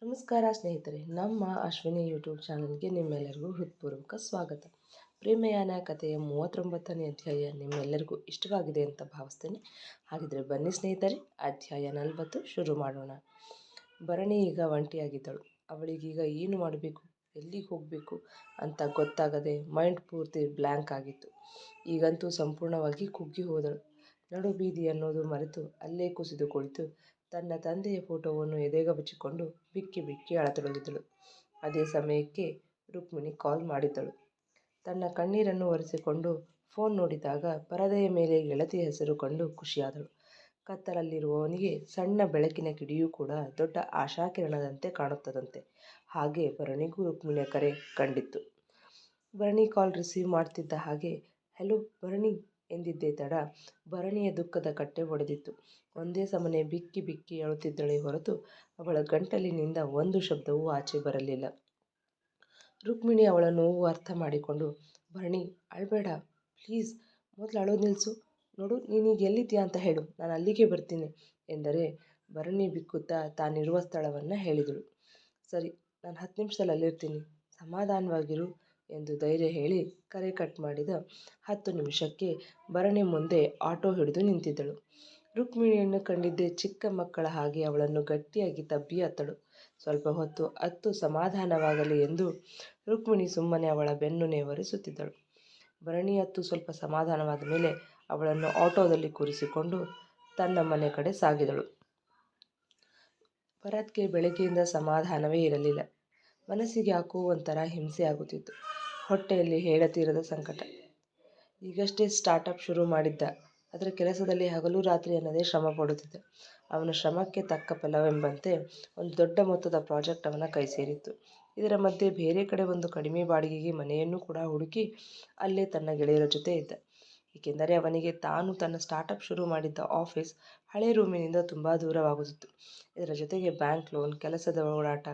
ನಮಸ್ಕಾರ ಸ್ನೇಹಿತರೆ, ನಮ್ಮ ಅಶ್ವಿನಿ ಯೂಟ್ಯೂಬ್ ಚಾನಲ್ಗೆ ನಿಮ್ಮೆಲ್ಲರಿಗೂ ಹೃತ್ಪೂರ್ವಕ ಸ್ವಾಗತ. ಪ್ರೇಮಯಾನ ಕಥೆಯ 39ನೇ ಅಧ್ಯಾಯ ನಿಮ್ಮೆಲ್ಲರಿಗೂ ಇಷ್ಟವಾಗಿದೆ ಅಂತ ಭಾವಿಸ್ತೇನೆ. ಹಾಗಿದ್ರೆ ಬನ್ನಿ ಸ್ನೇಹಿತರೆ, ಅಧ್ಯಾಯ 40 ಶುರು ಮಾಡೋಣ. ಭರಣಿ ಈಗ ಒಂಟಿಯಾಗಿದ್ದಳು. ಅವಳಿಗೀಗ ಏನು ಮಾಡಬೇಕು, ಎಲ್ಲಿಗೆ ಹೋಗಬೇಕು ಅಂತ ಗೊತ್ತಾಗದೆ ಮೈಂಡ್ ಪೂರ್ತಿ ಬ್ಲ್ಯಾಂಕ್ ಆಗಿತ್ತು. ಈಗಂತೂ ಸಂಪೂರ್ಣವಾಗಿ ಕುಗ್ಗಿ ಹೋದಳು. ನಡು ಬೀದಿ ಅನ್ನೋದು ಮರೆತು ಅಲ್ಲೇ ಕುಸಿದು ಕುಳಿತು ತನ್ನ ತಂದೆಯ ಫೋಟೋವನ್ನು ಎದೆಗವಚಿಕೊಂಡು ಬಿಕ್ಕಿ ಬಿಕ್ಕಿ ಅಳತೊಡಗಿದಳು. ಅದೇ ಸಮಯಕ್ಕೆ ರುಕ್ಮಿಣಿ ಕಾಲ್ ಮಾಡಿದ್ದಳು. ತನ್ನ ಕಣ್ಣೀರನ್ನು ಒರೆಸಿಕೊಂಡು ಫೋನ್ ನೋಡಿದಾಗ ಪರದೆಯ ಮೇಲೆ ಗೆಳತಿಯ ಹೆಸರು ಕಂಡು ಖುಷಿಯಾದಳು. ಕತ್ತಲಲ್ಲಿರುವವನಿಗೆ ಸಣ್ಣ ಬೆಳಕಿನ ಕಿಡಿಯೂ ಕೂಡ ದೊಡ್ಡ ಆಶಾಕಿರಣದಂತೆ ಕಾಣುತ್ತದಂತೆ. ಹಾಗೆ ಭರಣಿಗೂ ರುಕ್ಮಿಣಿಯ ಕರೆ ಕಂಡಿತ್ತು. ಭರಣಿ ಕಾಲ್ ರಿಸೀವ್ ಮಾಡ್ತಿದ್ದ ಹಾಗೆ "ಹೆಲೋ ಭರಣಿ" ಎಂದಿದ್ದೇ ತಡ ಭರಣಿಯ ದುಃಖದ ಕಟ್ಟೆ ಒಡೆದಿತ್ತು. ಒಂದೇ ಸಮನೆ ಬಿಕ್ಕಿ ಬಿಕ್ಕಿ ಅಳುತ್ತಿದ್ದಳೇ ಹೊರತು ಅವಳ ಗಂಟಲಿನಿಂದ ಒಂದು ಶಬ್ದವೂ ಆಚೆ ಬರಲಿಲ್ಲ. ರುಕ್ಮಿಣಿ ಅವಳ ನೋವು ಅರ್ಥ ಮಾಡಿಕೊಂಡು "ಭರಣಿ, ಅಳಬೇಡ ಪ್ಲೀಸ್, ಮೊದಲು ಅಳೋದು ನಿಲ್ಲಿಸು. ನೋಡು, ನೀನೀಗ ಎಲ್ಲಿದ್ದೀಯಾ ಅಂತ ಹೇಳು, ನಾನು ಅಲ್ಲಿಗೆ ಬರ್ತೀನಿ" ಎಂದರೆ ಭರಣಿ ಬಿಕ್ಕುತ್ತಾ ತಾನಿರುವ ಸ್ಥಳವನ್ನು ಹೇಳಿದಳು. "ಸರಿ, ನಾನು 10 ನಿಮಿಷದಲ್ಲಿ ಅಲ್ಲಿರ್ತೀನಿ, ಸಮಾಧಾನವಾಗಿರು" ಎಂದು ಧೈರ್ಯ ಹೇಳಿ ಕರೆ ಕಟ್ ಮಾಡಿದ 10 ನಿಮಿಷಕ್ಕೆ ಭರಣಿ ಮುಂದೆ ಆಟೋ ಹಿಡಿದು ನಿಂತಿದ್ದಳು. ರುಕ್ಮಿಣಿಯನ್ನು ಕಂಡಿದ್ದೇ ಚಿಕ್ಕ ಮಕ್ಕಳ ಹಾಗೆ ಅವಳನ್ನು ಗಟ್ಟಿಯಾಗಿ ತಬ್ಬಿ ಅತ್ತಳು. ಸ್ವಲ್ಪ ಹೊತ್ತು ಅತ್ತು ಸಮಾಧಾನವಾಗಲಿ ಎಂದು ರುಕ್ಮಿಣಿ ಸುಮ್ಮನೆ ಅವಳ ಬೆನ್ನು ನೇವರಿಸುತ್ತಿದ್ದಳು. ಭರಣಿ ಅತ್ತು ಸ್ವಲ್ಪ ಸಮಾಧಾನವಾದ ಮೇಲೆ ಅವಳನ್ನು ಆಟೋದಲ್ಲಿ ಕೂರಿಸಿಕೊಂಡು ತನ್ನ ಮನೆ ಕಡೆ ಸಾಗಿದಳು. ಭರತ್ಗೆ ಬೆಳಗ್ಗೆಯಿಂದ ಸಮಾಧಾನವೇ ಇರಲಿಲ್ಲ. ಮನಸ್ಸಿಗೆ ಯಾಕೋ ಒಂಥರ ಹಿಂಸೆ ಆಗುತ್ತಿತ್ತು. ಹೊಟ್ಟೆಯಲ್ಲಿ ಹೇಳತೀರದ ಸಂಕಟ. ಈಗಷ್ಟೇ ಸ್ಟಾರ್ಟಪ್ ಶುರು ಮಾಡಿದ್ದ. ಅದರ ಕೆಲಸದಲ್ಲಿ ಹಗಲು ರಾತ್ರಿ ಅನ್ನದೇ ಶ್ರಮ ಪಡುತ್ತಿದ್ದ. ಅವನ ಶ್ರಮಕ್ಕೆ ತಕ್ಕ ಫಲವೆಂಬಂತೆ ಒಂದು ದೊಡ್ಡ ಮೊತ್ತದ ಪ್ರಾಜೆಕ್ಟ್ ಅವನ ಕೈ ಸೇರಿತ್ತು. ಇದರ ಮಧ್ಯೆ ಬೇರೆ ಕಡೆ ಒಂದು ಕಡಿಮೆ ಬಾಡಿಗೆಗೆ ಮನೆಯನ್ನು ಕೂಡ ಹುಡುಕಿ ಅಲ್ಲೇ ತನ್ನ ಗೆಳೆಯರ ಜೊತೆ ಇದ್ದ. ಏಕೆಂದರೆ ಅವನಿಗೆ ತಾನು ತನ್ನ ಸ್ಟಾರ್ಟಪ್ ಶುರು ಮಾಡಿದ್ದ ಆಫೀಸ್ ಹಳೆ ರೂಮಿನಿಂದ ತುಂಬ ದೂರವಾಗುತ್ತಿತ್ತು. ಇದರ ಜೊತೆಗೆ ಬ್ಯಾಂಕ್ ಲೋನ್, ಕೆಲಸದ ಓಡಾಟ,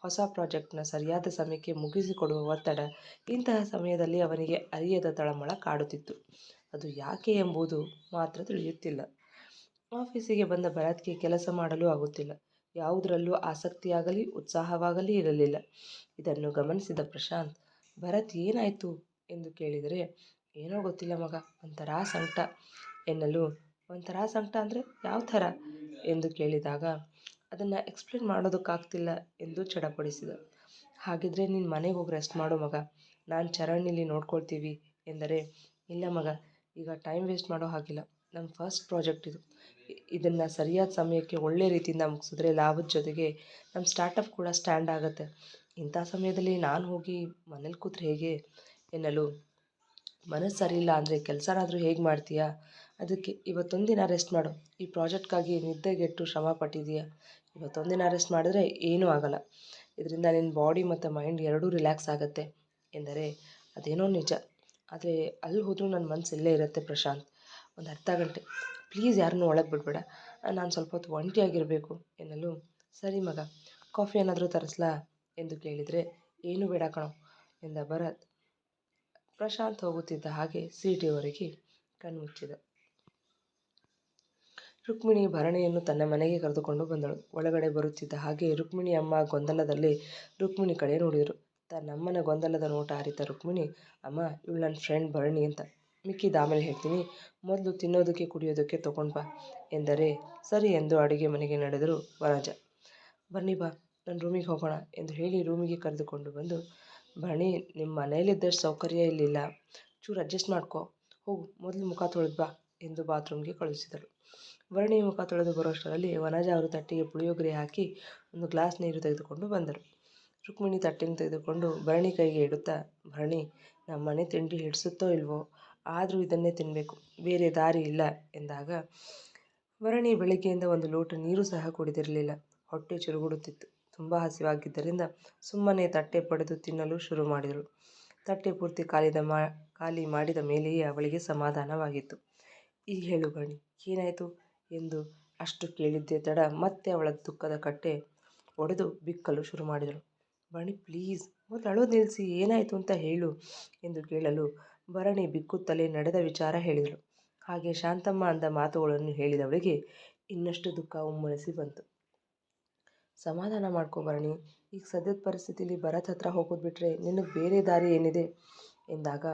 ಹೊಸ ಪ್ರಾಜೆಕ್ಟ್ನ ಸರಿಯಾದ ಸಮಯಕ್ಕೆ ಮುಗಿಸಿಕೊಡುವ ಒತ್ತಡ. ಇಂತಹ ಸಮಯದಲ್ಲಿ ಅವನಿಗೆ ಅರಿಯದ ತಳಮಳ ಕಾಡುತ್ತಿತ್ತು. ಅದು ಯಾಕೆ ಎಂಬುದು ಮಾತ್ರ ತಿಳಿಯುತ್ತಿಲ್ಲ. ಆಫೀಸಿಗೆ ಬಂದ ಭರತ್ಗೆ ಕೆಲಸ ಮಾಡಲು ಆಗುತ್ತಿಲ್ಲ. ಯಾವುದರಲ್ಲೂ ಆಸಕ್ತಿಯಾಗಲಿ ಉತ್ಸಾಹವಾಗಲಿ ಇರಲಿಲ್ಲ. ಇದನ್ನು ಗಮನಿಸಿದ ಪ್ರಶಾಂತ್, "ಭರತ್, ಏನಾಯಿತು" ಎಂದು ಕೇಳಿದರೆ, "ಏನೋ ಗೊತ್ತಿಲ್ಲ ಮಗ, ಒಂಥರ ಸಂಕಟ" ಎನ್ನಲು, "ಒಂಥರ ಸಂಕಟ ಅಂದರೆ ಯಾವ ಥರ" ಎಂದು ಕೇಳಿದಾಗ, "ಅದನ್ನು ಎಕ್ಸ್ಪ್ಲೇನ್ ಮಾಡೋದಕ್ಕಾಗ್ತಿಲ್ಲ" ಎಂದು ಚಡಪಡಿಸಿದ. "ಹಾಗಿದ್ರೆ ನೀನು ಮನೆಗೆ ಹೋಗಿ ರೆಸ್ಟ್ ಮಾಡೋ ಮಗ, ನಾನು ಚರಣ್ ಇಲ್ಲಿ ನೋಡ್ಕೊಳ್ತೀವಿ" ಎಂದರೆ, "ಇಲ್ಲ ಮಗ, ಈಗ ಟೈಮ್ ವೇಸ್ಟ್ ಮಾಡೋ ಹಾಗಿಲ್ಲ. ನಮ್ಮ ಫಸ್ಟ್ ಪ್ರಾಜೆಕ್ಟ್ ಇದು. ಇದನ್ನು ಸರಿಯಾದ ಸಮಯಕ್ಕೆ ಒಳ್ಳೆ ರೀತಿಯಿಂದ ಮುಗಿಸಿದ್ರೆ ಲಾಭದ ಜೊತೆಗೆ ನಮ್ಮ ಸ್ಟಾರ್ಟಪ್ ಕೂಡ ಸ್ಟ್ಯಾಂಡ್ ಆಗುತ್ತೆ. ಇಂಥ ಸಮಯದಲ್ಲಿ ನಾನು ಹೋಗಿ ಮನೇಲಿ ಕೂತ್ರೆ ಹೇಗೆ" ಎನ್ನಲು, "ಮನಸ್ಸು ಸರಿಯಿಲ್ಲ ಅಂದರೆ ಕೆಲಸನಾದರೂ ಹೇಗೆ ಮಾಡ್ತೀಯಾ? ಅದಕ್ಕೆ ಇವತ್ತೊಂದಿನ ರೆಸ್ಟ್ ಮಾಡು. ಈ ಪ್ರಾಜೆಕ್ಟ್ಗಾಗಿ ನಿದ್ದೆಗೆಟ್ಟು ಶ್ರಮ ಪಟ್ಟಿದ್ದೀಯಾ. ಇವತ್ತೊಂದಿನ ರೆಸ್ಟ್ ಮಾಡಿದ್ರೆ ಏನೂ ಆಗಲ್ಲ. ಇದರಿಂದ ನಿನ್ನ ಬಾಡಿ ಮತ್ತು ಮೈಂಡ್ ಎರಡೂ ರಿಲ್ಯಾಕ್ಸ್ ಆಗುತ್ತೆ" ಎಂದರೆ, "ಅದೇನೋ ನಿಜ. ಆದರೆ ಅಲ್ಲಿ ಹೋದರೂ ನನ್ನ ಮನಸ್ಸು ಇಲ್ಲೇ ಇರುತ್ತೆ ಪ್ರಶಾಂತ್. ಒಂದು ಅರ್ಧ ಗಂಟೆ ಪ್ಲೀಸ್ ಯಾರನ್ನೂ ಒಳಗೆ ಬಿಡಬೇಡ. ನಾನು ಸ್ವಲ್ಪ ಹೊತ್ತು ಒಂಟಿಯಾಗಿರಬೇಕು" ಎನ್ನಲು, "ಸರಿ ಮಗ, ಕಾಫಿ ಏನಾದರೂ ತರಿಸ್ಲಾ" ಎಂದು ಕೇಳಿದರೆ, "ಏನೂ ಬೇಡ ಕಣೋ" ಎಂದ ಭರತ್. ಪ್ರಶಾಂತ್ ಹೋಗುತ್ತಿದ್ದ ಹಾಗೆ ಸೀಟಿಯವರೆಗೆ ಕಣ್ಮುಚ್ಚಿದ. ರುಕ್ಮಿಣಿ ಭರಣಿಯನ್ನು ತನ್ನ ಮನೆಗೆ ಕರೆದುಕೊಂಡು ಬಂದಳು. ಒಳಗಡೆ ಬರುತ್ತಿದ್ದ ಹಾಗೆ ರುಕ್ಮಿಣಿ ಅಮ್ಮ ಗೊಂದಲದಲ್ಲಿ ರುಕ್ಮಿಣಿ ಕಡೆ ನೋಡಿದರು. ತನ್ನಮ್ಮನ ಗೊಂದಲದ ನೋಟ ಅರಿತ ರುಕ್ಮಿಣಿ, "ಅಮ್ಮ, ಇವಳು ನನ್ನ ಫ್ರೆಂಡ್ ಭರಣಿ ಅಂತ. ಮಿಕ್ಕಿದ್ದು ಆಮೇಲೆ ಹೇಳ್ತೀನಿ. ಮೊದಲು ತಿನ್ನೋದಕ್ಕೆ ಕುಡಿಯೋದಕ್ಕೆ ತೊಗೊಂಡು ಬಾ" ಎಂದರೆ, ಸರಿ ಎಂದು ಅಡುಗೆ ಮನೆಗೆ ನಡೆದರು ವನಜಾ. "ಬನ್ನಿ ಬಾ, ನನ್ನ ರೂಮಿಗೆ ಹೋಗೋಣ" ಎಂದು ಹೇಳಿ ರೂಮಿಗೆ ಕರೆದುಕೊಂಡು ಬಂದು, "ಭರಣಿ, ನಿಮ್ಮ ಮನೆಯಲ್ಲಿದ್ದಷ್ಟು ಸೌಕರ್ಯ ಇಲ್ಲಿಲ್ಲ. ಚೂರು ಅಡ್ಜಸ್ಟ್ ಮಾಡ್ಕೊ. ಹೋಗು, ಮೊದಲು ಮುಖ ತೊಳೆದು ಬಾ" ಎಂದು ಬಾತ್ರೂಮ್ಗೆ ಕಳುಹಿಸಿದಳು. ಭರಣಿ ಮುಖ ತೊಳೆದು ಬರುವಷ್ಟರಲ್ಲಿ ವನಜಾ ಅವರು ತಟ್ಟೆಗೆ ಪುಳಿಯೋಗರೆ ಹಾಕಿ ಒಂದು ಗ್ಲಾಸ್ ನೀರು ತೆಗೆದುಕೊಂಡು ಬಂದರು. ರುಕ್ಮಿಣಿ ತಟ್ಟೆಯನ್ನು ತೆಗೆದುಕೊಂಡು ಭರಣಿ ಕೈಗೆ ಇಡುತ್ತಾ, "ಭರಣಿ, ನಮ್ಮ ಮನೆ ತಿಂಡಿ ಹಿಡಿಸುತ್ತೋ ಇಲ್ವೋ, ಆದರೂ ಇದನ್ನೇ ತಿನ್ನಬೇಕು, ಬೇರೆ ದಾರಿ ಇಲ್ಲ" ಎಂದಾಗ, ಭರಣಿ ಬೆಳಗ್ಗೆಯಿಂದ ಒಂದು ಲೋಟ ನೀರು ಸಹ ಕುಡಿದಿರಲಿಲ್ಲ. ಹೊಟ್ಟೆ ಚುರುಗುಡುತ್ತಿತ್ತು. ತುಂಬ ಹಸಿವಾಗಿದ್ದರಿಂದ ಸುಮ್ಮನೆ ತಟ್ಟೆ ಪಡೆದು ತಿನ್ನಲು ಶುರು ಮಾಡಿದಳು. ತಟ್ಟೆ ಪೂರ್ತಿ ಖಾಲಿ ಮಾಡಿದ ಮೇಲೆಯೇ ಅವಳಿಗೆ ಸಮಾಧಾನವಾಗಿತ್ತು. "ಈಗ ಹೇಳು ಭರಣಿ, ಏನಾಯಿತು" ಎಂದು ಅಷ್ಟು ಕೇಳಿದ್ದೇ ತಡ ಮತ್ತೆ ಅವಳ ದುಃಖದ ಕಟ್ಟೆ ಒಡೆದು ಬಿಕ್ಕಲು ಶುರು ಮಾಡಿದಳು. "ಭರಣಿ ಪ್ಲೀಸ್, ಮೊದಲು ಅಳೋದು ನಿಲ್ಲಿಸಿ, ಏನಾಯಿತು ಅಂತ ಹೇಳು" ಎಂದು ಕೇಳಲು ಭರಣಿ ಬಿಕ್ಕುತ್ತಲೇ ನಡೆದ ವಿಚಾರ ಹೇಳಿದಳು. ಹಾಗೆ ಶಾಂತಮ್ಮ ಅಂದ ಮಾತುಗಳನ್ನು ಹೇಳಿದವಳಿಗೆ ಇನ್ನಷ್ಟು ದುಃಖ ಉಮ್ಮಳಿಸಿ ಬಂತು. ಸಮಾಧಾನ ಮಾಡ್ಕೊ ಭರಣಿ. ಈಗ ಸದ್ಯದ ಪರಿಸ್ಥಿತಿಲಿ ಭರತ್ ಹತ್ರ ಹೋಗೋದು ಬಿಟ್ಟರೆ ನಿನಗೆ ಬೇರೆ ದಾರಿ ಏನಿದೆ ಎಂದಾಗ,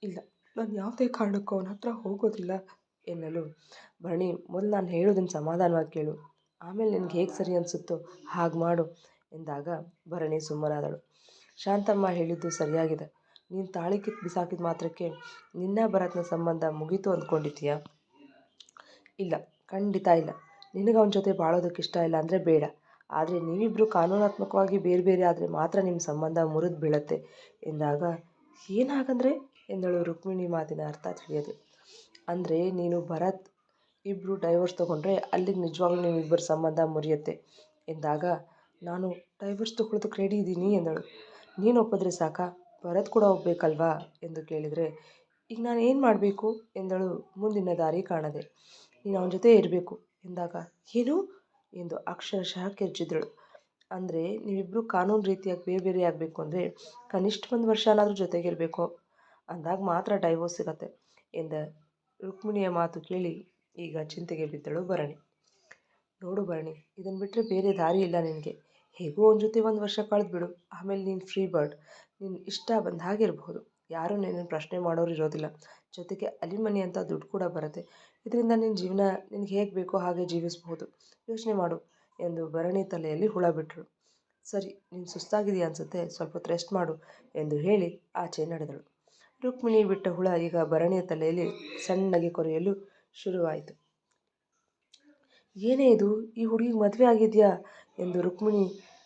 ಇಲ್ಲ, ನಾನು ಯಾವುದೇ ಕಾರಣಕ್ಕೂ ಅವನ ಹತ್ರ ಹೋಗೋದಿಲ್ಲ ಎನ್ನಲು, ಭರಣಿ ಮೊದಲು ನಾನು ಹೇಳೋದನ್ನು ಸಮಾಧಾನವಾಗಿ ಕೇಳು, ಆಮೇಲೆ ನಿನಗೆ ಹೇಗೆ ಸರಿ ಅನಿಸುತ್ತೋ ಹಾಗೆ ಮಾಡು ಎಂದಾಗ ಭರಣಿ ಸುಮ್ಮನಾದಳು. ಶಾಂತಮ್ಮ ಹೇಳಿದ್ದು ಸರಿಯಾಗಿದೆ. ನೀನು ತಾಳಿ ಕಿತ್ತು ಬಿಸಾಕಿದ ಮಾತ್ರಕ್ಕೆ ನಿನ್ನ ಭರತ್ನ ಸಂಬಂಧ ಮುಗೀತು ಅಂದ್ಕೊಂಡಿದ್ದೀಯಾ? ಇಲ್ಲ, ಖಂಡಿತ ಇಲ್ಲ. ನಿನಗೆ ಅವನ ಜೊತೆ ಬಾಳೋದಕ್ಕೆ ಇಷ್ಟ ಇಲ್ಲ ಅಂದರೆ ಬೇಡ. ಆದರೆ ನೀವಿಬ್ಬರು ಕಾನೂನಾತ್ಮಕವಾಗಿ ಬೇರೆ ಬೇರೆ ಆದರೆ ಮಾತ್ರ ನಿಮ್ಮ ಸಂಬಂಧ ಮುರಿದು ಬೀಳತ್ತೆ ಎಂದಾಗ, ಏನು ಹಾಗಂದ್ರೆ ಎಂದಳು ರುಕ್ಮಿಣಿ ಮಾತಿನ ಅರ್ಥ ತಿಳಿಯದೆ. ಅಂದರೆ ನೀನು ಭರತ್ ಇಬ್ಬರು ಡೈವೋರ್ಸ್ ತೊಗೊಂಡ್ರೆ ಅಲ್ಲಿಗೆ ನಿಜವಾಗ್ಲೂ ನಿಮ್ಮಿಬ್ಬರ ಸಂಬಂಧ ಮುರಿಯುತ್ತೆ ಎಂದಾಗ, ನಾನು ಡೈವೋರ್ಸ್ ತೊಗೊಳೋದಕ್ಕೆ ರೆಡಿ ಇದ್ದೀನಿ ಎಂದಳು. ನೀನು ಒಪ್ಪಿದ್ರೆ ಸಾಕಾ, ಭರತ್ ಕೂಡ ಒಪ್ಪಬೇಕಲ್ವಾ ಎಂದು ಕೇಳಿದರೆ, ಈಗ ನಾನು ಏನು ಮಾಡಬೇಕು ಎಂದಳು ಮುಂದಿನ ದಾರಿ ಕಾಣದೆ. ನೀನು ಅವನ ಜೊತೆ ಇರಬೇಕು ಎಂದಾಗ, ಏನು ಎಂದು ಅಕ್ಷರಶಃ ಕಿರ್ಚಿದಳು. ಅಂದರೆ ನೀವಿಬ್ಬರು ಕಾನೂನು ರೀತಿಯಾಗಿ ಬೇರೆ ಬೇರೆ ಆಗಬೇಕು ಅಂದರೆ ಕನಿಷ್ಠ 1 ವರ್ಷನಾದರೂ ಜೊತೆಗಿರಬೇಕು, ಅಂದಾಗ ಮಾತ್ರ ಡೈವೋರ್ಸ್ ಸಿಗತ್ತೆ ಎಂದ ರುಕ್ಮಿಣಿಯ ಮಾತು ಕೇಳಿ ಈಗ ಚಿಂತೆಗೆ ಬಿದ್ದಳು ಭರಣಿ. ನೋಡು ಭರಣಿ, ಇದನ್ನು ಬಿಟ್ಟರೆ ಬೇರೆ ದಾರಿ ಇಲ್ಲ ನಿನಗೆ. ಹೇಗೋ ಅವನ ಜೊತೆ 1 ವರ್ಷ ಕಳೆದ್ಬಿಡು, ಆಮೇಲೆ ನೀನು ಫ್ರೀ ಬರ್ಡ್, ನಿನ್ನ ಇಷ್ಟ ಬಂದ ಹಾಗೆ ಇರಬಹುದು. ಯಾರೂ ನಿನ್ನನ್ನು ಪ್ರಶ್ನೆ ಮಾಡೋರು ಇರೋದಿಲ್ಲ. ಜೊತೆಗೆ ಅಲಿಮನಿ ಅಂತ ದುಡ್ಡು ಕೂಡ ಬರುತ್ತೆ. ಇದರಿಂದ ನಿನ್ನ ಜೀವನ ನಿನಗೆ ಹೇಗೆ ಬೇಕೋ ಹಾಗೆ ಜೀವಿಸಬಹುದು. ಯೋಚನೆ ಮಾಡು ಎಂದು ಭರಣಿ ತಲೆಯಲ್ಲಿ ಹುಳ ಬಿಟ್ಟಳು. ಸರಿ, ನೀನು ಸುಸ್ತಾಗಿದೆಯಾ ಅನಿಸುತ್ತೆ, ಸ್ವಲ್ಪ ಹೊತ್ತು ರೆಸ್ಟ್ ಮಾಡು ಎಂದು ಹೇಳಿ ಆಚೆ ನಡೆದಳು. ರುಕ್ಮಿಣಿ ಬಿಟ್ಟ ಹುಳ ಈಗ ಭರಣಿಯ ತಲೆಯಲ್ಲಿ ಸಣ್ಣಗೆ ಕೊರೆಯಲು ಶುರುವಾಯಿತು. ಏನೇ ಇದು, ಈ ಹುಡುಗಿಗೆ ಮದುವೆ ಆಗಿದೆಯಾ ಎಂದು ರುಕ್ಮಿಣಿ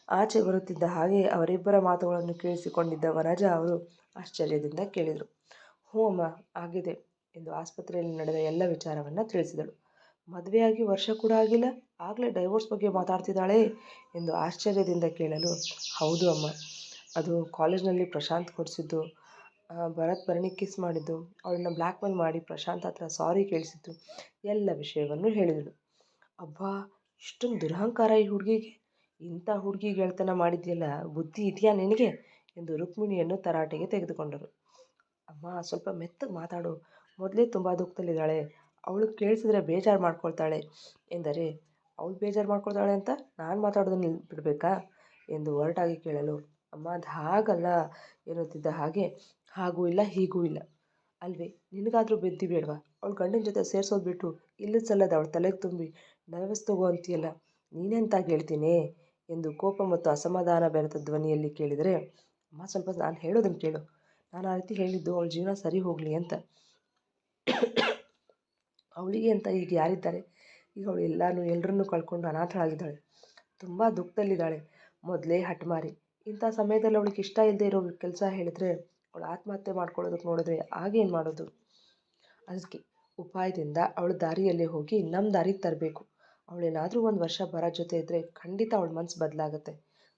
ಆಚೆ ಬರುತ್ತಿದ್ದ ಹಾಗೆ ಅವರಿಬ್ಬರ ಮಾತುಗಳನ್ನು ಕೇಳಿಸಿಕೊಂಡಿದ್ದ ವನಜ ಅವರು ಆಶ್ಚರ್ಯದಿಂದ ಕೇಳಿದರು. ಹ್ಞೂ ಅಮ್ಮ, ಆಗಿದೆ ಎಂದು ಆಸ್ಪತ್ರೆಯಲ್ಲಿ ನಡೆದ ಎಲ್ಲ ವಿಚಾರವನ್ನು ತಿಳಿಸಿದಳು. ಮದುವೆಯಾಗಿ ವರ್ಷ ಕೂಡ ಆಗಿಲ್ಲ, ಆಗಲೇ ಡೈವೋರ್ಸ್ ಬಗ್ಗೆ ಮಾತಾಡ್ತಿದ್ದಾಳೆ ಎಂದು ಆಶ್ಚರ್ಯದಿಂದ ಕೇಳಲು, ಹೌದು ಅಮ್ಮ, ಅದು ಕಾಲೇಜ್ನಲ್ಲಿ ಪ್ರಶಾಂತ್ ಕೊಡಿಸಿದ್ದು, ಭರತ್ ಭರಣಿ ಕಿಸ್ ಮಾಡಿದ್ದು, ಅವಳನ್ನ ಬ್ಲ್ಯಾಕ್ ಮೇಲ್ ಮಾಡಿ ಪ್ರಶಾಂತ್ ಹತ್ರ ಸಾರಿ ಕೇಳಿಸಿದ್ದು, ಎಲ್ಲ ವಿಷಯವನ್ನು ಹೇಳಿದಳು. ಅಬ್ಬಾ, ಇಷ್ಟೊಂದು ದುರಹಂಕಾರ ಈ ಹುಡುಗಿಗೆ! ಇಂಥ ಹುಡುಗಿ ಗೆಳೆತನ ಮಾಡಿದ್ಯಲ್ಲ, ಬುದ್ಧಿ ಇದೆಯಾ ನಿನಗೆ ಎಂದು ರುಕ್ಮಿಣಿಯನ್ನು ತರಾಟೆಗೆ ತೆಗೆದುಕೊಂಡರು. ಅಮ್ಮ, ಸ್ವಲ್ಪ ಮೆತ್ತಗೆ ಮಾತಾಡು, ಮೊದಲೇ ತುಂಬ ದುಃಖದಲ್ಲಿದ್ದಾಳೆ, ಅವಳು ಕೇಳಿಸಿದ್ರೆ ಬೇಜಾರು ಮಾಡ್ಕೊಳ್ತಾಳೆ ಎಂದರೆ, ಅವಳು ಬೇಜಾರು ಮಾಡ್ಕೊಳ್ತಾಳೆ ಅಂತ ನಾನು ಮಾತಾಡೋದನ್ನು ಬಿಡಬೇಕಾ ಎಂದು ಒರಟಾಗಿ ಕೇಳಲು, ಅಮ್ಮ ಅದು ಹಾಗಲ್ಲ ಎನ್ನುತ್ತಿದ್ದ ಹಾಗೆ, ಹಾಗೂ ಇಲ್ಲ ಹೀಗೂ ಇಲ್ಲ ಅಲ್ವೇ, ನಿನಗಾದರೂ ಬುದ್ಧಿ ಬೇಡವಾ? ಅವಳು ಗಂಡನ ಜೊತೆ ಸೇರಿಸೋದು ಬಿಟ್ಟು ಇಲ್ಲದ ಸಲ್ಲದ ಅವಳು ತಲೆಗೆ ತುಂಬಿ ಡೈವರ್ಸ್ ತಗೋ ಅಂತೀಯಲ್ಲ, ನೀನೆಂತ ಹೇಳ್ತೀನಿ ಎಂದು ಕೋಪ ಮತ್ತು ಅಸಮಾಧಾನ ಬೆರೆತ ಧ್ವನಿಯಲ್ಲಿ ಕೇಳಿದರೆ, ಅಮ್ಮ ಸ್ವಲ್ಪ ನಾನು ಹೇಳೋದನ್ನು ಕೇಳು. ನಾನು ಆ ರೀತಿ ಹೇಳಿದ್ದು ಅವಳ ಜೀವನ ಸರಿ ಹೋಗಲಿ ಅಂತ. ಅವಳಿಗೆ ಅಂತ ಈಗ ಯಾರಿದ್ದಾರೆ? ಈಗ ಅವಳು ಎಲ್ಲರನ್ನೂ ಕಳ್ಕೊಂಡು ಅನಾಥಳಾಗಿದ್ದಾಳೆ, ತುಂಬ ದುಃಖದಲ್ಲಿದ್ದಾಳೆ. ಮೊದಲೇ ಹಠಮಾರಿ, ಇಂಥ ಸಮಯದಲ್ಲಿ ಅವಳಿಗೆ ಇಷ್ಟ ಇಲ್ಲದೆ ಇರೋ ಕೆಲಸ ಹೇಳಿದ್ರೆ ಅವಳು ಆತ್ಮಹತ್ಯೆ ಮಾಡ್ಕೊಳ್ಳೋದಕ್ಕೆ ನೋಡಿದ್ರೆ ಆಗೇನು ಮಾಡೋದು? ಅದಕ್ಕೆ ಉಪಾಯದಿಂದ ಅವಳ ದಾರಿಯಲ್ಲೇ ಹೋಗಿ ನಮ್ಮ ದಾರಿಗೆ ತರಬೇಕು. ಅವಳೇನಾದರೂ 1 ವರ್ಷ ಭರತ್ ಜೊತೆ ಇದ್ದರೆ ಖಂಡಿತ ಅವಳ ಮನಸ್ಸು ಬದಲಾಗುತ್ತೆ,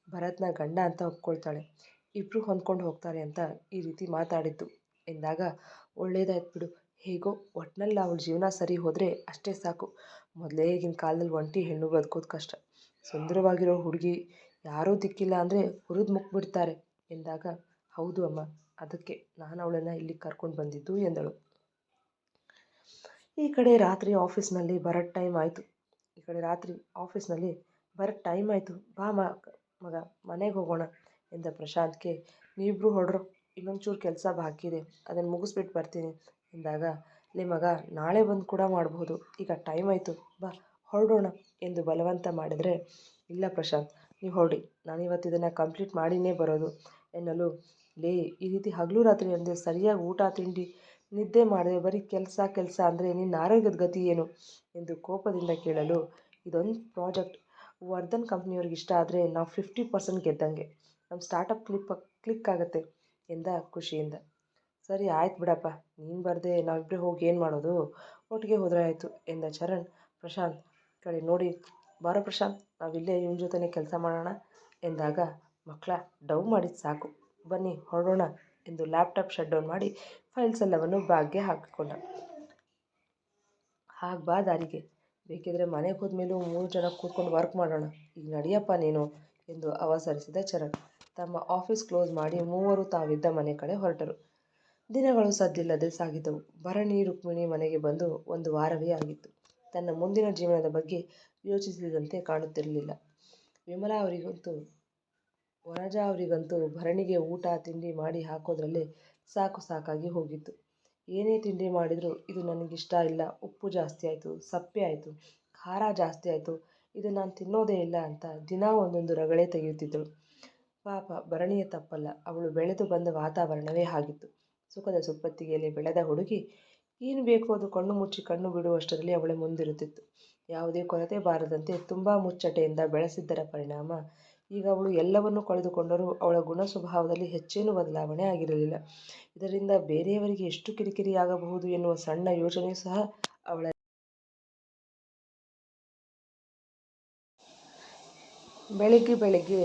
ಭರತ್ನ ಗಂಡ ಅಂತ ಒಪ್ಕೊಳ್ತಾಳೆ, ಇಬ್ಬರು ಹೊಂದ್ಕೊಂಡು ಹೋಗ್ತಾರೆ ಅಂತ ಈ ರೀತಿ ಮಾತಾಡಿದ್ದು ಎಂದಾಗ, ಒಳ್ಳೇದಾಯ್ತು ಬಿಡು, ಹೇಗೋ ಒಟ್ಟಿನಲ್ಲಿ ಅವಳ ಜೀವನ ಸರಿ ಹೋದರೆ ಅಷ್ಟೇ ಸಾಕು. ಮೊದಲೇ ಈಗಿನ ಕಾಲದಲ್ಲಿ ಒಂಟಿ ಹೆಣ್ಣು ಬದುಕೋದು ಕಷ್ಟ. ಸುಂದರವಾಗಿರೋ ಹುಡುಗಿ ಯಾರೂ ದಿಕ್ಕಿಲ್ಲ ಅಂದರೆ ಹುರಿದು ಮುಕ್ಬಿಡ್ತಾರೆ ಎಂದಾಗ, ಹೌದು ಅಮ್ಮ, ಅದಕ್ಕೆ ನಾನು ಅವಳನ್ನು ಇಲ್ಲಿಗೆ ಕರ್ಕೊಂಡು ಬಂದಿದ್ದು ಎಂದಳು. ಈ ಕಡೆ ರಾತ್ರಿ ಆಫೀಸ್ನಲ್ಲಿ ಭರತ್ ಟೈಮ್ ಆಯಿತು, ಬಾ ಮಗ, ಮನೆಗೆ ಹೋಗೋಣ ಎಂದ ಪ್ರಶಾಂತ್ಗೆ, ನೀವಿಬ್ಬರು ಹೊರಡ್ರು, ಇನ್ನೊಂಚೂರು ಕೆಲಸ ಬಾಕಿ ಇದೆ, ಅದನ್ನು ಮುಗಿಸ್ಬಿಟ್ಟು ಬರ್ತೀನಿ ಎಂದಾಗ, ಲೇ ಮಗ, ನಾಳೆ ಬಂದು ಕೂಡ ಮಾಡಬಹುದು, ಈಗ ಟೈಮ್ ಆಯಿತು, ಬಾ ಹೊರಡೋಣ ಎಂದು ಬಲವಂತ ಮಾಡಿದರೆ, ಇಲ್ಲ ಪ್ರಶಾಂತ್, ನೀವು ಹೊರಡಿ, ನಾನು ಇವತ್ತು ಇದನ್ನು ಕಂಪ್ಲೀಟ್ ಮಾಡಿನೇ ಬರೋದು ಎನ್ನಲು, ಲೇ, ಈ ರೀತಿ ಹಗಲು ರಾತ್ರಿ ಅಂದರೆ ಸರಿಯಾಗಿ ಊಟ ತಿಂಡಿ ನಿದ್ದೆ ಮಾಡದೆ ಬರೀ ಕೆಲಸ ಅಂದರೆ ನಿನ್ನ ಆರೋಗ್ಯದ ಗತಿ ಏನು ಎಂದು ಕೋಪದಿಂದ ಕೇಳಲು, ಇದೊಂದು ಪ್ರಾಜೆಕ್ಟ್ ವರ್ಧನ್ ಕಂಪ್ನಿಯವ್ರಿಗೆ ಇಷ್ಟ ಆದರೆ ನಾವು 50% ಗೆದ್ದಂಗೆ, ನಮ್ಮ ಸ್ಟಾರ್ಟಪ್ ಕ್ಲಿಕ್ ಆಗುತ್ತೆ ಎಂದ ಖುಷಿಯಿಂದ. ಸರಿ ಆಯ್ತು ಬಿಡಪ್ಪ, ನೀನು ಬರದೆ ನಾವಿಬ್ಬರೇ ಹೋಗಿ ಏನು ಮಾಡೋದು, ಒಟ್ಟಿಗೆ ಹೋದರೆ ಆಯಿತು ಎಂದ ಚರಣ್ ಪ್ರಶಾಂತ್ ಕಡೆ ನೋಡಿ, ಬಾರೋ ಪ್ರಶಾಂತ್, ನಾವಿಲ್ಲೇ ಇವನ ಜೊತೆನೇ ಕೆಲಸ ಮಾಡೋಣ ಎಂದಾಗ, ಮಕ್ಕಳ ಡವ್ ಮಾಡಿದ್ದು ಸಾಕು, ಬನ್ನಿ ಹೊರಡೋಣ ಎಂದು ಲ್ಯಾಪ್ಟಾಪ್ ಶಟ್ ಡೌನ್ ಮಾಡಿ ಫೈಲ್ಸ್ ಎಲ್ಲವನ್ನು ಬ್ಯಾಗ್ಗೆ ಹಾಕಿಕೊಂಡ. ಹಾಗೆ ಬಾ ದಾರಿಗೆ, ಬೇಕಿದ್ರೆ ಮನೆಗೆ ಹೋದ್ಮೇಲೂ 3 ಜನ ಕೂತ್ಕೊಂಡು ವರ್ಕ್ ಮಾಡೋಣ, ಈಗ ನಡಿಯಪ್ಪ ನೀನು ಎಂದು ಅವಸರಿಸಿದ ಚರಣ್. ತಮ್ಮ ಆಫೀಸ್ ಕ್ಲೋಸ್ ಮಾಡಿ ಮೂವರು ತಾವಿದ್ದ ಮನೆ ಕಡೆ ಹೊರಟರು. ದಿನಗಳು ಸದ್ದಿಲ್ಲದೆ ಸಾಗಿದ್ದವು. ಭರಣಿ ರುಕ್ಮಿಣಿ ಮನೆಗೆ ಬಂದು 1 ವಾರವೇ ಆಗಿತ್ತು. ತನ್ನ ಮುಂದಿನ ಜೀವನದ ಬಗ್ಗೆ ಯೋಚಿಸಿದಂತೆ ಕಾಣುತ್ತಿರಲಿಲ್ಲ. ವಿಮಲಾ ಅವರಿಗಂತೂ ವನಜಾ ಅವರಿಗಂತೂ ಭರಣಿಗೆ ಊಟ ತಿಂಡಿ ಮಾಡಿ ಹಾಕೋದ್ರಲ್ಲೇ ಸಾಕಾಗಿ ಹೋಗಿತ್ತು. ಏನೇ ತಿಂಡಿ ಮಾಡಿದರೂ ಇದು ನನಗಿಷ್ಟ ಇಲ್ಲ, ಉಪ್ಪು ಜಾಸ್ತಿ ಆಯಿತು, ಸಪ್ಪೆ ಆಯಿತು, ಖಾರ ಜಾಸ್ತಿ ಆಯಿತು, ಇದು ನಾನು ತಿನ್ನೋದೇ ಇಲ್ಲ ಅಂತ ದಿನಾ ಒಂದೊಂದು ರಗಳೆ ತೆಗೆಯುತ್ತಿದ್ದಳು. ಪಾಪ ಭರಣಿಯ ತಪ್ಪಲ್ಲ, ಅವಳು ಬೆಳೆದು ಬಂದ ವಾತಾವರಣವೇ ಹಾಗಿತ್ತು. ಸುಖದ ಸುಪ್ಪತ್ತಿಗೆಯಲ್ಲಿ ಬೆಳೆದ ಹುಡುಗಿ ಏನು ಬೇಕು ಅದು ಕಣ್ಣು ಮುಚ್ಚಿ ಕಣ್ಣು ಬಿಡುವಷ್ಟರಲ್ಲಿ ಅವಳ ಮುಂದಿರುತ್ತಿತ್ತು. ಯಾವುದೇ ಕೊರತೆ ಬಾರದಂತೆ ತುಂಬ ಮುಚ್ಚಟೆಯಿಂದ ಬೆಳೆಸಿದ್ದರ ಪರಿಣಾಮ ಈಗ ಅವಳು ಎಲ್ಲವನ್ನೂ ಕಳೆದುಕೊಂಡರೂ ಅವಳ ಗುಣ ಸ್ವಭಾವದಲ್ಲಿ ಹೆಚ್ಚೇನೂ ಬದಲಾವಣೆ ಆಗಿರಲಿಲ್ಲ. ಇದರಿಂದ ಬೇರೆಯವರಿಗೆ ಎಷ್ಟು ಕಿರಿಕಿರಿಯಾಗಬಹುದು ಎನ್ನುವ ಸಣ್ಣ ಯೋಚನೆಯೂ ಸಹ ಅವಳ ಬೆಳಿಗ್ಗೆ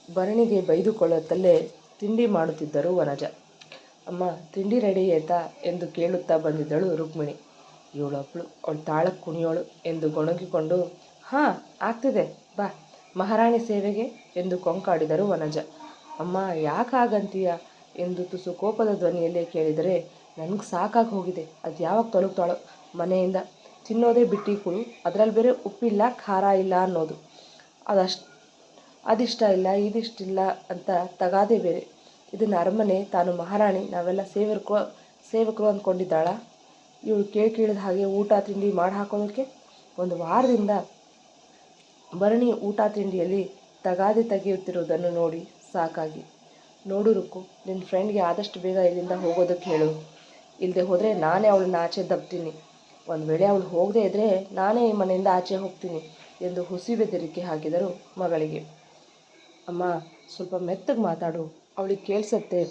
ಭರಣಿಗೆ ಬೈದುಕೊಳ್ಳುತ್ತಲೇ ತಿಂಡಿ ಮಾಡುತ್ತಿದ್ದರು ವನಜ. ಅಮ್ಮ, ತಿಂಡಿ ರೆಡಿ ಆಯ್ತಾ ಎಂದು ಕೇಳುತ್ತಾ ಬಂದಿದ್ದಳು ರುಕ್ಮಿಣಿ. ಇವಳೊಬ್ಬಳು ಅವಳು ತಾಳಕ್ಕೆ ಕುಣಿಯೋಳು ಎಂದು ಗೊಣಗಿಕೊಂಡು, ಹಾಂ ಆಗ್ತಿದೆ ಬಾ ಮಹಾರಾಣಿ ಸೇವೆಗೆ ಎಂದು ಕೊಂಕಾಡಿದರು ವನಜ. ಅಮ್ಮ ಯಾಕೆ ಹಾಗಂತೀಯ ಎಂದು ತುಸು ಕೋಪದ ಧ್ವನಿಯಲ್ಲೇ ಕೇಳಿದರೆ, ನನಗೆ ಸಾಕಾಗಿ ಹೋಗಿದೆ, ಅದು ಯಾವಾಗ ತೊಲಗ್ತಾಳೋ ಮನೆಯಿಂದ, ತಿನ್ನೋದೇ ಬಿಟ್ಟಿಕುಳು, ಅದರಲ್ಲಿ ಬೇರೆ ಉಪ್ಪಿಲ್ಲ ಖಾರ ಇಲ್ಲ ಅನ್ನೋದು, ಅದಿಷ್ಟ ಇಲ್ಲ ಇದಿಷ್ಟಿಲ್ಲ ಅಂತ ತಗಾದೆ ಬೇರೆ. ಇದನ್ನು ಅರಮನೆ, ತಾನು ಮಹಾರಾಣಿ, ನಾವೆಲ್ಲ ಸೇವಕರು ಅಂದ್ಕೊಂಡಿದ್ದಾಳ ಇವಳು. ಕೇಳಿದ ಹಾಗೆ ಊಟ ತಿಂಡಿ ಮಾಡಿ ಹಾಕೋದಕ್ಕೆ. ಒಂದು ವಾರದಿಂದ ಭರಣಿ ಊಟ ತಿಂಡಿಯಲ್ಲಿ ತಗಾದೆ ತೆಗೆಯುತ್ತಿರುವುದನ್ನು ನೋಡಿ ಸಾಕಾಗಿ. ನೋಡು ರುಕ್ಕು, ನಿನ್ನ ಫ್ರೆಂಡ್ಗೆ ಆದಷ್ಟು ಬೇಗ ಇಲ್ಲಿಂದ ಹೋಗೋದಕ್ಕೆ ಹೇಳು, ಇಲ್ಲದೆ ಹೋದರೆ ನಾನೇ ಅವಳನ್ನ ಆಚೆ ದಬ್ತೀನಿ. ಒಂದು ವೇಳೆ ಅವಳು ಹೋಗದೇ ಇದ್ದರೆ ನಾನೇ ಈ ಮನೆಯಿಂದ ಆಚೆ ಹೋಗ್ತೀನಿ ಎಂದು ಹುಸಿ ಬೆದರಿಕೆ ಹಾಕಿದರು ಮಗಳಿಗೆ. ಅಮ್ಮ ಸ್ವಲ್ಪ ಮೆತ್ತಗೆ ಮಾತಾಡು, ಅವಳಿಗೆ ಕೇಳಿಸತ್ತೆ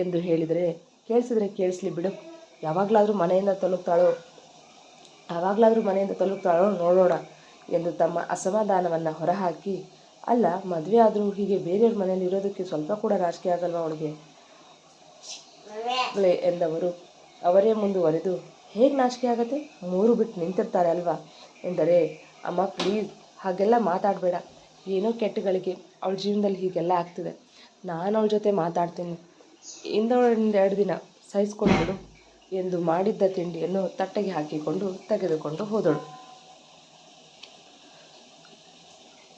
ಎಂದು ಹೇಳಿದರೆ, ಕೇಳಿಸಿದ್ರೆ ಕೇಳಿಸ್ಲಿ ಬಿಡು, ಯಾವಾಗಲಾದರೂ ಮನೆಯಿಂದ ತೊಲಗ್ತಾಳೋ ನೋಡೋಣ ಎಂದು ತಮ್ಮ ಅಸಮಾಧಾನವನ್ನು ಹೊರಹಾಕಿ, ಅಲ್ಲ ಮದುವೆ ಆದರೂ ಹೀಗೆ ಬೇರೆಯವ್ರ ಮನೆಯಲ್ಲಿ ಇರೋದಕ್ಕೆ ಸ್ವಲ್ಪ ಕೂಡ ನಾಚಿಕೆ ಆಗಲ್ವ ಅವಳಿಗೆ ಎಂದವರು ಅವರೇ ಮುಂದುವರೆದು, ಹೇಗೆ ನಾಚಿಕೆ ಆಗತ್ತೆ, 3 ಬಿಟ್ಟು ನಿಂತಿರ್ತಾರೆ ಅಲ್ವಾ ಎಂದರೆ, ಅಮ್ಮ ಪ್ಲೀಸ್ ಹಾಗೆಲ್ಲ ಮಾತಾಡಬೇಡ, ಏನೋ ಕೆಟ್ಟಗಳಿಗೆ ಅವಳ ಜೀವನದಲ್ಲಿ ಹೀಗೆಲ್ಲ ಆಗ್ತಿದೆ, ನಾನು ಅವಳ ಜೊತೆ ಮಾತಾಡ್ತೀನಿ, ಇಂದೊಂದು 2 ದಿನ ಸಹಿಸ್ಕೊಂಡ್ಬಿಡು ಎಂದು ಮಾಡಿದ್ದ ತಿಂಡಿಯನ್ನು ತಟ್ಟೆಗೆ ಹಾಕಿಕೊಂಡು ತೆಗೆದುಕೊಂಡು ಹೋದಳು.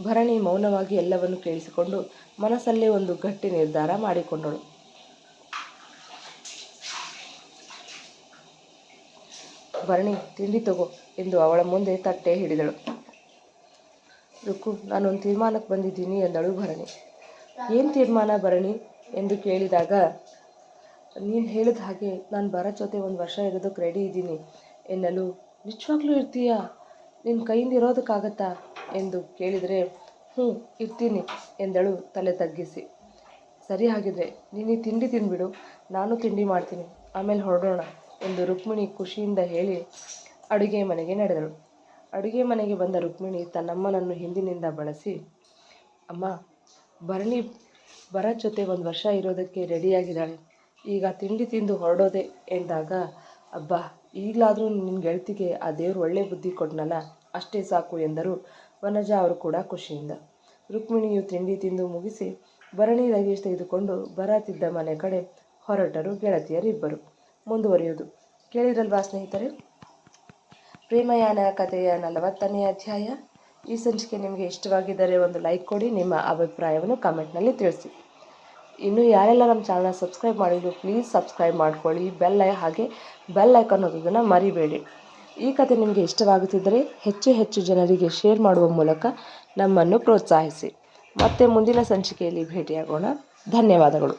ಭರಣಿ ಮೌನವಾಗಿ ಎಲ್ಲವನ್ನು ಕೇಳಿಸಿಕೊಂಡು ಮನಸ್ಸಲ್ಲೇ ಒಂದು ಗಟ್ಟಿ ನಿರ್ಧಾರ ಮಾಡಿಕೊಂಡಳು. ಭರಣಿ, ತಿಂಡಿ ತಗೋ ಎಂದು ಅವಳ ಮುಂದೆ ತಟ್ಟೆ ಹಿಡಿದಳು. ರುಕ್ಕು, ನಾನೊಂದು ತೀರ್ಮಾನಕ್ಕೆ ಬಂದಿದ್ದೀನಿ ಎಂದಳು ಭರಣಿ. ಏನು ತೀರ್ಮಾನ ಭರಣಿ ಎಂದು ಕೇಳಿದಾಗ, ನೀನು ಹೇಳಿದ ಹಾಗೆ ನಾನು ಭರತ್ ಜೊತೆ 1 ವರ್ಷ ಇರೋದಕ್ಕೆ ರೆಡಿ ಇದ್ದೀನಿ ಎನ್ನಲು, ನಿಜವಾಗ್ಲೂ ಇರ್ತೀಯಾ, ನಿನ್ನ ಕೈಯಿಂದ ಇರೋದಕ್ಕಾಗತ್ತಾ ಎಂದು ಕೇಳಿದರೆ, ಇರ್ತೀನಿ ಎಂದಳು ತಲೆ ತಗ್ಗಿಸಿ. ಸರಿ ಹಾಗಿದ್ರೆ ನೀನು ಈ ತಿಂಡಿ ತಿಂದುಬಿಡು, ನಾನು ತಿಂಡಿ ಮಾಡ್ತೀನಿ, ಆಮೇಲೆ ಹೊರಡೋಣ ಎಂದು ರುಕ್ಮಿಣಿ ಖುಷಿಯಿಂದ ಹೇಳಿ ಅಡುಗೆ ಮನೆಗೆ ನಡೆದಳು. ಅಡುಗೆ ಮನೆಗೆ ಬಂದ ರುಕ್ಮಿಣಿ ತನ್ನಮ್ಮನನ್ನು ಹಿಂದಿನಿಂದ ಬಳಸಿ, ಅಮ್ಮ, ಭರಣಿ ಭರತ್ ಜೊತೆ 1 ವರ್ಷ ಇರೋದಕ್ಕೆ ರೆಡಿಯಾಗಿದ್ದಾಳೆ, ಈಗ ತಿಂಡಿ ತಿಂದು ಹೊರಡೋದೆ ಎಂದಾಗ, ಅಬ್ಬಾ ಈಗಲಾದರೂ ನಿನ್ನ ಗೆಳತಿಗೆ ಆ ದೇವ್ರು ಒಳ್ಳೆ ಬುದ್ಧಿ ಕೊಟ್ಟನಲ್ಲ, ಅಷ್ಟೇ ಸಾಕು ಎಂದರು ವನಜಾ ಅವರು ಕೂಡ ಖುಷಿಯಿಂದ. ರುಕ್ಮಿಣಿಯು ತಿಂಡಿ ತಿಂದು ಮುಗಿಸಿ ಭರಣಿ ಲಗೇಜ್ ತೆಗೆದುಕೊಂಡು ಭರತ್ ಇದ್ದ ಮನೆ ಕಡೆ ಹೊರಟರು ಗೆಳತಿಯರಿಬ್ಬರು. ಮುಂದುವರಿಯುವುದು ಕೇಳಿದ್ರಲ್ವಾ ಸ್ನೇಹಿತರೆ, ಪ್ರೇಮಯಾನ ಕಥೆಯ 40ನೇ ಅಧ್ಯಾಯ. ಈ ಸಂಚಿಕೆ ನಿಮಗೆ ಇಷ್ಟವಾಗಿದ್ದರೆ ಒಂದು ಲೈಕ್ ಕೊಡಿ, ನಿಮ್ಮ ಅಭಿಪ್ರಾಯವನ್ನು ಕಮೆಂಟ್ನಲ್ಲಿ ತಿಳಿಸಿ. ಇನ್ನು ಯಾರೆಲ್ಲ ನಮ್ಮ ಚಾನಲ್ನ ಸಬ್ಸ್ಕ್ರೈಬ್ ಮಾಡಿದ್ರು ಪ್ಲೀಸ್ ಸಬ್ಸ್ಕ್ರೈಬ್ ಮಾಡ್ಕೊಳ್ಳಿ, ಹಾಗೆ ಬೆಲ್ ಐಕಾನ್ ಹೋಗೋದನ್ನು ಮರಿಬೇಡಿ. ಈ ಕಥೆ ನಿಮಗೆ ಇಷ್ಟವಾಗುತ್ತಿದ್ದರೆ ಹೆಚ್ಚು ಜನರಿಗೆ ಶೇರ್ ಮಾಡುವ ಮೂಲಕ ನಮ್ಮನ್ನು ಪ್ರೋತ್ಸಾಹಿಸಿ. ಮತ್ತೆ ಮುಂದಿನ ಸಂಚಿಕೆಯಲ್ಲಿ ಭೇಟಿಯಾಗೋಣ. ಧನ್ಯವಾದಗಳು.